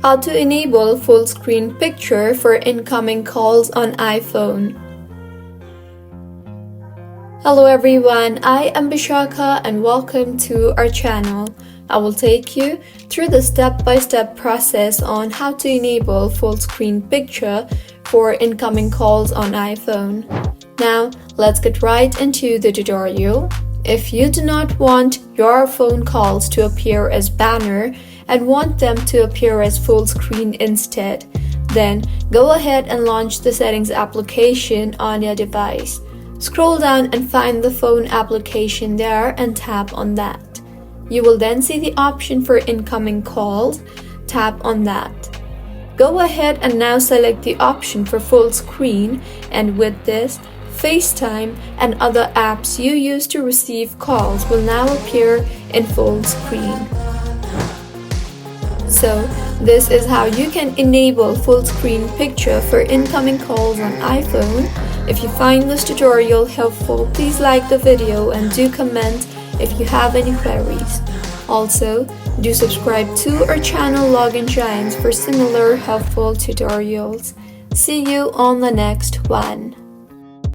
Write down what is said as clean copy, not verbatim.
How to enable full screen picture for incoming calls on iPhone. Hello everyone, I am Bishaka and welcome to our channel. I will take you through the step-by-step process on how to enable full screen picture for incoming calls on iPhone. Now, let's get right into the tutorial. If you do not want your phone calls to appear as banner and want them to appear as full screen instead, then go ahead and launch the settings application on your device. Scroll down and find the phone application there and tap on that. You will then see the option for incoming calls. Tap on that. Go ahead and now select the option for full screen, and with this, FaceTime and other apps you use to receive calls will now appear in full screen. So, this is how you can enable full screen picture for incoming calls on iPhone. If you find this tutorial helpful, please like the video and do comment if you have any queries. Also, do subscribe to our channel Login Giants for similar helpful tutorials. See you on the next one.